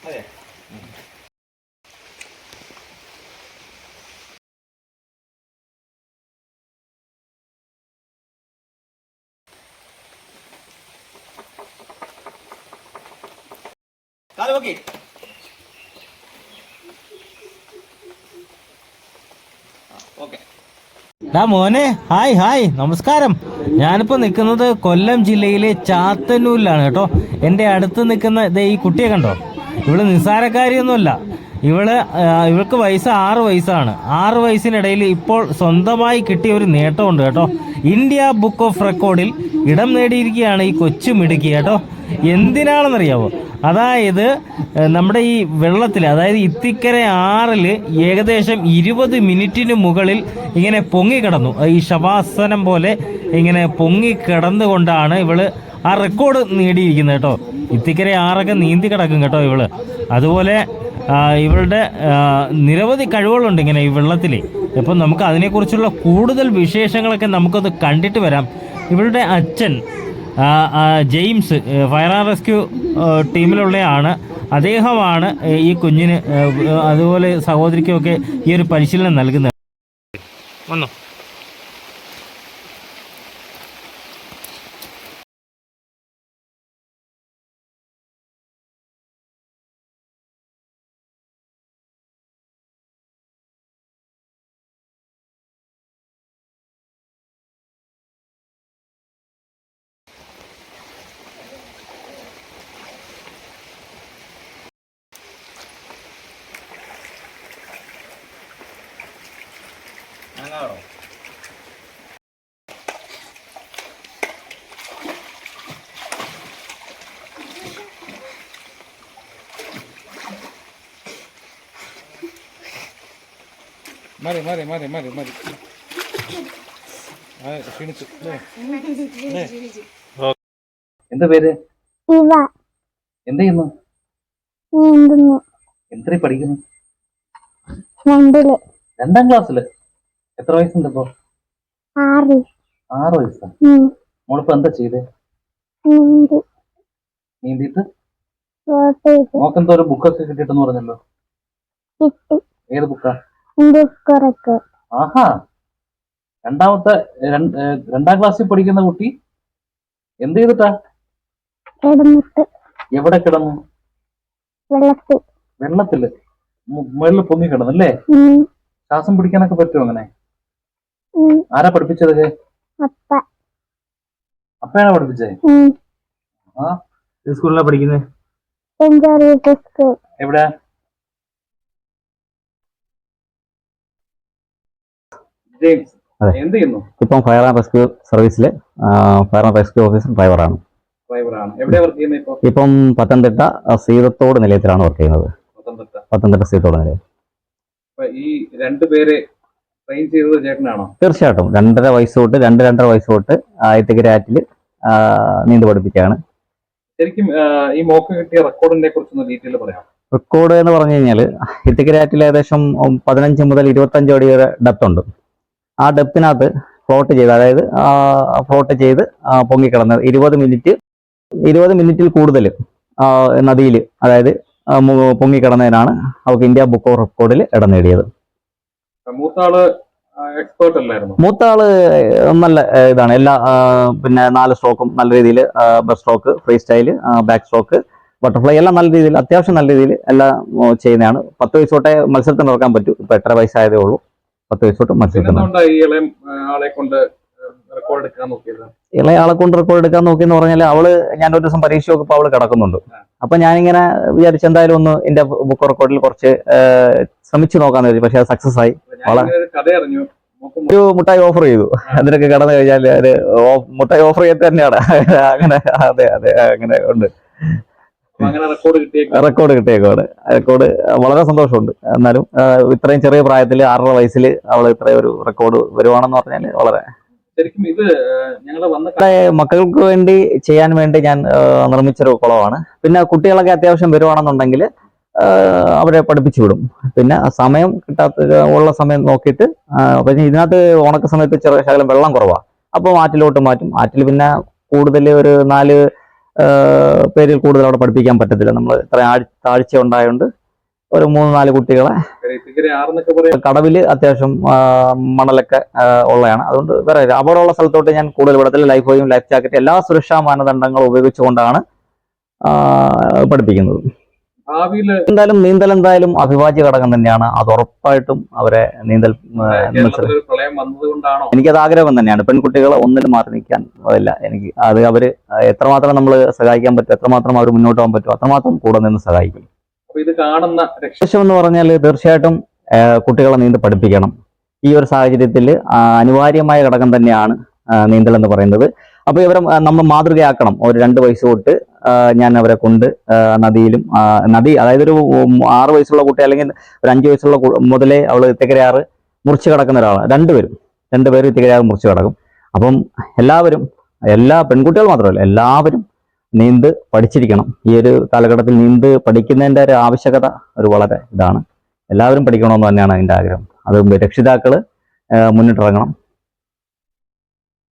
അതെ. കാല് നോക്കി. ഓക്കെ. മോനെ, ഹായ് ഹായ്, നമസ്കാരം. ഞാനിപ്പോൾ നിൽക്കുന്നത് കൊല്ലം ജില്ലയിലെ ചാത്തന്നൂരിലാണ് കേട്ടോ. എൻ്റെ അടുത്ത് നിൽക്കുന്ന ഈ കുട്ടിയെ കണ്ടോ? ഇവള് നിസ്സാരക്കാരിയൊന്നുമല്ല. ഇവൾക്ക് വയസ്സ് 6 വയസ്സാണ്. 6 വയസ്സിനിടയിൽ ഇപ്പോൾ സ്വന്തമായി കിട്ടിയ ഒരു നേട്ടമുണ്ട് കേട്ടോ. ഇന്ത്യ ബുക്ക് ഓഫ് റെക്കോർഡിൽ ഇടം നേടിയിരിക്കുകയാണ് ഈ കൊച്ചു മിടുക്കി കേട്ടോ. എന്തിനാണെന്നറിയാമോ? അതായത് നമ്മുടെ ഈ വെള്ളത്തിൽ, അതായത് ഇത്തിക്കര ആറിൽ ഏകദേശം 20 മിനിറ്റിന് മുകളിൽ ഇങ്ങനെ പൊങ്ങിക്കിടന്നു. ഈ ശവാസനം പോലെ ഇങ്ങനെ പൊങ്ങിക്കിടന്നുകൊണ്ടാണ് ഇവള് ആ റെക്കോർഡ് നേടിയിരിക്കുന്നത് കേട്ടോ. ഇത്തിക്കര ആറൊക്കെ നീന്തി കിടക്കും കേട്ടോ ഇവള്. അതുപോലെ ഇവളുടെ നിരവധി കഴിവുകളുണ്ട് ഇങ്ങനെ ഈ വെള്ളത്തിൽ. അപ്പം നമുക്ക് അതിനെക്കുറിച്ചുള്ള കൂടുതൽ വിശേഷങ്ങളൊക്കെ നമുക്കൊന്ന് കണ്ടിട്ട് വരാം. ഇവളുടെ അച്ഛൻ ജെയിംസ് ഫയർ ആൻഡ് റെസ്ക്യൂ ടീമിലുള്ളയാണ്. അദ്ദേഹമാണ് ഈ കുഞ്ഞിന് അതുപോലെ സഹോദരിക്കുമൊക്കെ ഈ ഒരു പരിശീലനം നൽകുന്നത്. വന്നോ. അങ്ങാടോ. മാറി മാറി മാറി മാറി മാറി ക്ഷീണിച്ചു. എന്താ പേര്? എന്ത് ചെയ്യുന്നു? എത്ര പഠിക്കുന്നു? 2ാം ക്ലാസ്സില്. എത്ര വയസ്സുണ്ട് ഇപ്പൊ? 6 വയസ്സാ. മോളിപ്പോ എന്താ ചെയ്തേ? നീന്തിട്ട് നോക്കെന്തോ ഒരു ബുക്കൊക്കെ കിട്ടിട്ടെന്ന് പറഞ്ഞല്ലോ. ഏത് ബുക്കാ? ആഹാ, 2ാം ക്ലാസ്സിൽ പഠിക്കുന്ന കുട്ടി എന്ത് ചെയ്തിട്ടാ? എവിടെ കിടന്നു? വെള്ളത്തില് മുകളിൽ പൊങ്ങി കിടന്നല്ലേ? ശ്വാസം പിടിക്കാനൊക്കെ പറ്റുമോ അങ്ങനെ? ആരാ പഠിപ്പിച്ചത്? അപ്പയാണോ പഠിപ്പിച്ചേ? ആ, സ്കൂളിലാണ് പഠിക്കുന്നത്. എവിടെ? ജെയിംസ് എന്ത് ചെയ്യുന്നു? ഇപ്പം ഫയർ ആൻഡ് റെസ്ക്യൂ സർവീസിലെ ഫയർ ആൻഡ് റെസ്ക്യൂ ഓഫീസർ ഡ്രൈവറാണ്. എവിടെ വർക്ക് ചെയ്യുന്നത്? ഇപ്പം പത്തനംതിട്ട സീതത്തോട് നിലയത്തിലാണ് വർക്ക് ചെയ്യുന്നത്. പത്തനംതിട്ട സീതത്തോട് നിലയം. ഈ 2 പേരെ ട്രെയിൻ ചെയ്തത് ചേട്ടനാണോ? തീർച്ചയായിട്ടും. 2.5 വയസ്സ് തൊട്ട് 2.5 വയസ്സ് തൊട്ട് ഇത്തിക്കര ആറ്റിൽ നീന്തി പഠിപ്പിക്കുകയാണ്. ശരിക്കും ഈ മോക്ക് കിട്ടിയ റെക്കോർഡിനെ കുറിച്ചൊന്ന് ഡീറ്റെയിൽ പറയാം. റെക്കോർഡ് എന്ന് പറഞ്ഞു കഴിഞ്ഞാൽ ഇത്തിക്കര ആറ്റിൽ ഏകദേശം 15 മുതൽ 25 അടി വരെ ഡെപ്ത് ഉണ്ട്. ആ ഡെപ്തിനകത്ത് ഫ്ലോട്ട് ചെയ്ത്, അതായത് ഫ്ലോട്ട് ചെയ്ത് പൊങ്ങിക്കിടന്നത് 20 മിനിറ്റിൽ കൂടുതൽ നദിയിൽ, അതായത് പൊങ്ങിക്കിടന്നതിനാണ് അവർക്ക് ഇന്ത്യ ബുക്ക് ഓഫ് റെക്കോർഡിൽ ഇടം നേടിയത്. മൂത്ത ആള് നല്ല ഇതാണ്. എല്ലാ പിന്നെ 4 സ്ട്രോക്കും നല്ല രീതിയിൽ, best stroke, free style, back stroke, butterfly എല്ലാം നല്ല രീതിയിൽ, അത്യാവശ്യം നല്ല രീതിയിൽ എല്ലാം ചെയ്യുന്നതാണ്. 10 വയസ്സ് തൊട്ടേ മത്സരത്തിന് ഇറക്കാൻ പറ്റും. ഇപ്പൊ 8.5 വയസ്സായതേ ഉള്ളൂ. 10 വയസ്സ് തൊട്ട് മത്സരത്തിന്. ഇളയ ആളെ കൊണ്ട് റെക്കോർഡ് എടുക്കാൻ നോക്കിയെന്ന് പറഞ്ഞാൽ ഞാൻ ഒരു ദിവസം പരീക്ഷ നോക്കിയപ്പോൾ അവള് കിടക്കുന്നുണ്ട്. അപ്പൊ ഞാനിങ്ങനെ വിചാരിച്ചു എന്തായാലും ഒന്ന് ഇന്ത്യ ബുക്ക് റെക്കോർഡിൽ കുറച്ച് ശ്രമിച്ചു നോക്കാന്ന് വിചാരിച്ചു. പക്ഷെ അത് സക്സസ് ആയി. ഒരു മുട്ടായി ഓഫർ ചെയ്തു. അതിനൊക്കെ കടന്നു കഴിഞ്ഞാൽ ഒരു മുട്ടായി ഓഫർ ചെയ്ത് തന്നെയാണ്. അങ്ങനെ അതെ അതെ, അങ്ങനെ ഉണ്ട്. റെക്കോർഡ് കിട്ടിയേക്കാണ്. റെക്കോർഡ് വളരെ സന്തോഷമുണ്ട്. എന്നാലും ഇത്രയും ചെറിയ പ്രായത്തിൽ 6.5 വയസ്സിൽ അവള് ഇത്രയും ഒരു റെക്കോർഡ് വരുവാണെന്ന് പറഞ്ഞാൽ വളരെ മക്കൾക്ക് വേണ്ടി ചെയ്യാൻ വേണ്ടി ഞാൻ നിർമ്മിച്ചൊരു കുളമാണ്. പിന്നെ കുട്ടികളൊക്കെ അത്യാവശ്യം വരുവാണെന്നുണ്ടെങ്കിൽ അവരെ പഠിപ്പിച്ചു വിടും. പിന്നെ സമയം ഉള്ള സമയം നോക്കിയിട്ട്, പിന്നെ ഇതിനകത്ത് ഉണക്ക സമയത്ത് ചെറിയ ശകലം വെള്ളം കുറവാണ്. അപ്പോൾ ആറ്റിലോട്ട് മാറ്റും. ആറ്റിൽ പിന്നെ കൂടുതൽ ഒരു 4 പേരിൽ കൂടുതൽ അവിടെ പഠിപ്പിക്കാൻ പറ്റത്തില്ല. നമ്മൾ ഇത്ര താഴ്ച ഉണ്ടായതുകൊണ്ട് ഒരു 3-4 കുട്ടികളെ കടവില് അത്യാവശ്യം മണലൊക്കെ ഉള്ളതാണ്. അതുകൊണ്ട് വേറെ അപകടമുള്ള സ്ഥലത്തോട്ട് ഞാൻ കൂടുതൽ വിടത്തില്ല. ലൈഫ് ബോയും ലൈഫ് ജാക്കറ്റ് എല്ലാ സുരക്ഷാ മാനദണ്ഡങ്ങളും ഉപയോഗിച്ചുകൊണ്ടാണ് പഠിപ്പിക്കുന്നത്. എന്തായാലും നീന്തൽ എന്തായാലും അവിഭാജ്യ ഘടകം തന്നെയാണ്. അത് ഉറപ്പായിട്ടും അവരെ നീന്തൽ എനിക്കത് ആഗ്രഹം തന്നെയാണ്. പെൺകുട്ടികളെ ഒന്നിലും മാറി നിൽക്കാൻ ഇല്ല എനിക്ക്. അത് അവര് എത്രമാത്രം നമ്മൾ സഹായിക്കാൻ പറ്റും, എത്രമാത്രം അവർ മുന്നോട്ട് പോകാൻ പറ്റും, അത്രമാത്രം കൂടെ നിന്ന് സഹായിക്കും. ഇത് കാണുന്ന ലക്ഷ്യം എന്ന് പറഞ്ഞാൽ തീർച്ചയായിട്ടും കുട്ടികളെ നീന്തൽ പഠിപ്പിക്കണം. ഈ ഒരു സാഹചര്യത്തിൽ അനിവാര്യമായ ഘടകം തന്നെയാണ് നീന്തൽ എന്ന് പറയുന്നത്. അപ്പോൾ ഇവരെ നമ്മൾ മാതൃകയാക്കണം. ഒരു 2 വയസ്സ് തൊട്ട് ഞാൻ അവരെ കൊണ്ട് നദിയിലും അതായത് ഒരു 6 വയസ്സുള്ള കുട്ടി അല്ലെങ്കിൽ ഒരു 5 വയസ്സുള്ള മുതലേ അവൾ ഇത്തിക്കരയാറ് മുറിച്ച് കിടക്കുന്ന ഒരാളാണ്. രണ്ടുപേരും ഇത്തിക്കരയാറ് മുറിച്ച് കിടക്കും. അപ്പം എല്ലാവരും, എല്ലാ പെൺകുട്ടികൾ മാത്രമല്ല എല്ലാവരും നീന്ത് പഠിച്ചിരിക്കണം. ഈ ഒരു കാലഘട്ടത്തിൽ നീന്ത് പഠിക്കുന്നതിൻ്റെ ഒരു ആവശ്യകത ഒരു വളരെ ഇതാണ്. എല്ലാവരും പഠിക്കണമെന്ന് തന്നെയാണ് എൻ്റെ ആഗ്രഹം. അത് രക്ഷിതാക്കൾ മുന്നിട്ടിറങ്ങണം.